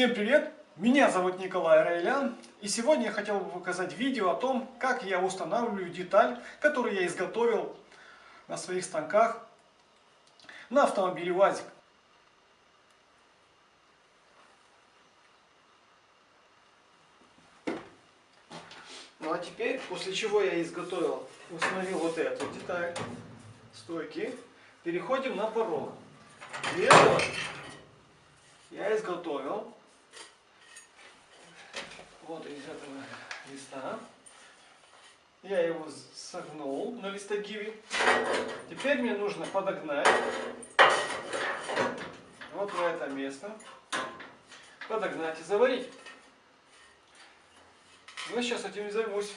Всем привет! Меня зовут Николай Райлян, и сегодня я хотел бы показать видео о том, как я устанавливаю деталь, которую я изготовил на своих станках на автомобиле УАЗик. Ну а теперь, после чего я установил вот эту деталь стойки, переходим на порог. Для этого я изготовил вот из этого листа. Я его согнул на листогибе. Теперь мне нужно подогнать вот на это место. Подогнать и заварить. Я сейчас этим и займусь.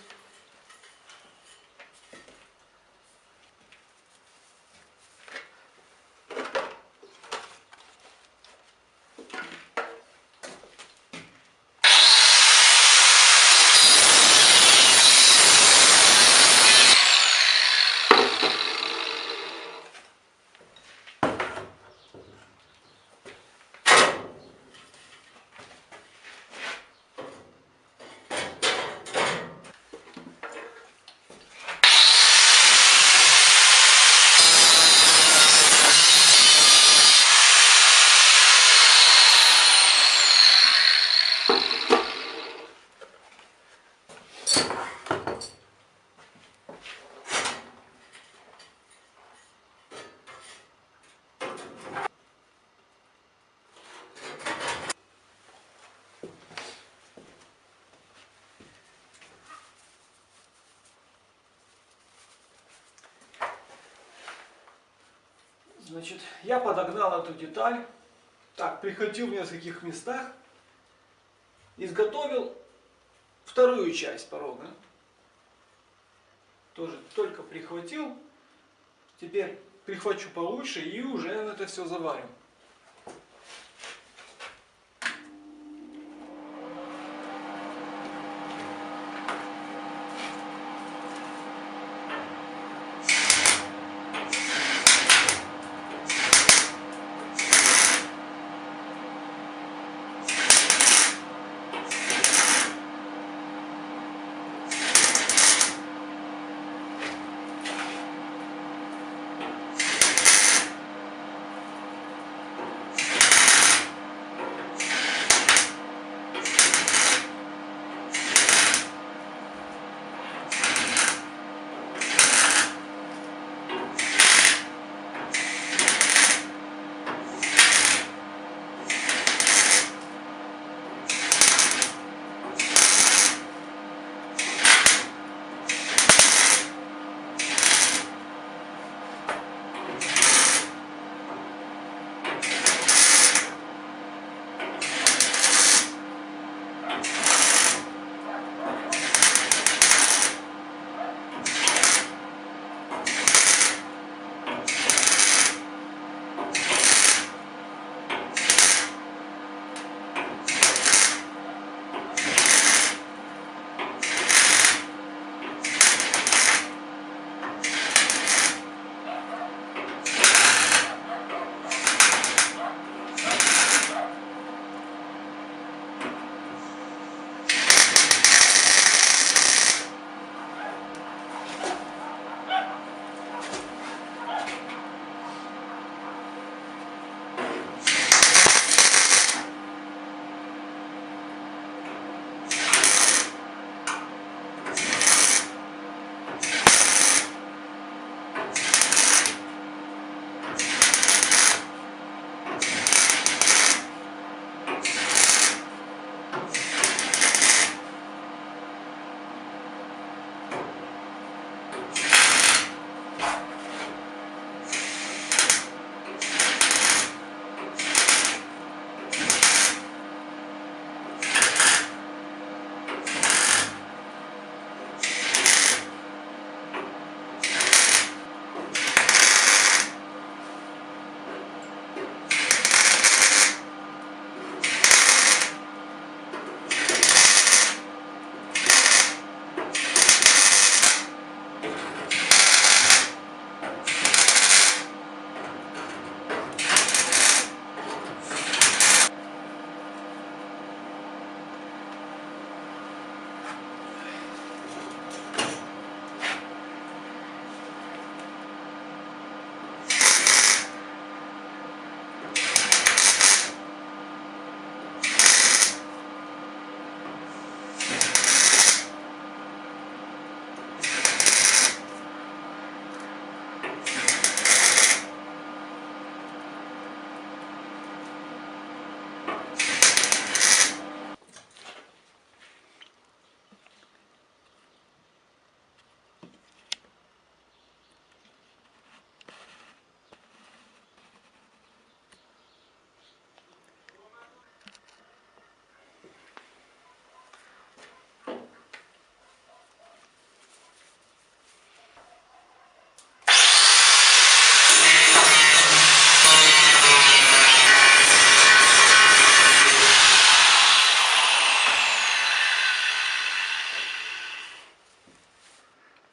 Значит, я подогнал эту деталь, так, прихватил в нескольких местах, изготовил вторую часть порога. Тоже только прихватил, теперь прихвачу получше и уже это все заварим.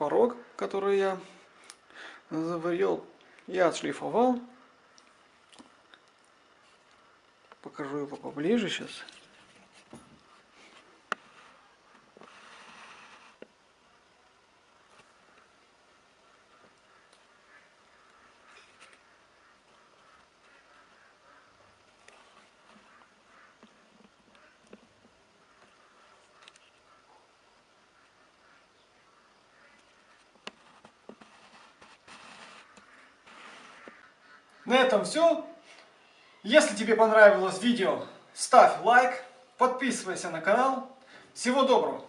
порог, который я заварил, я отшлифовал. Покажу его поближе сейчас. На этом все. Если тебе понравилось видео, ставь лайк, подписывайся на канал. Всего доброго!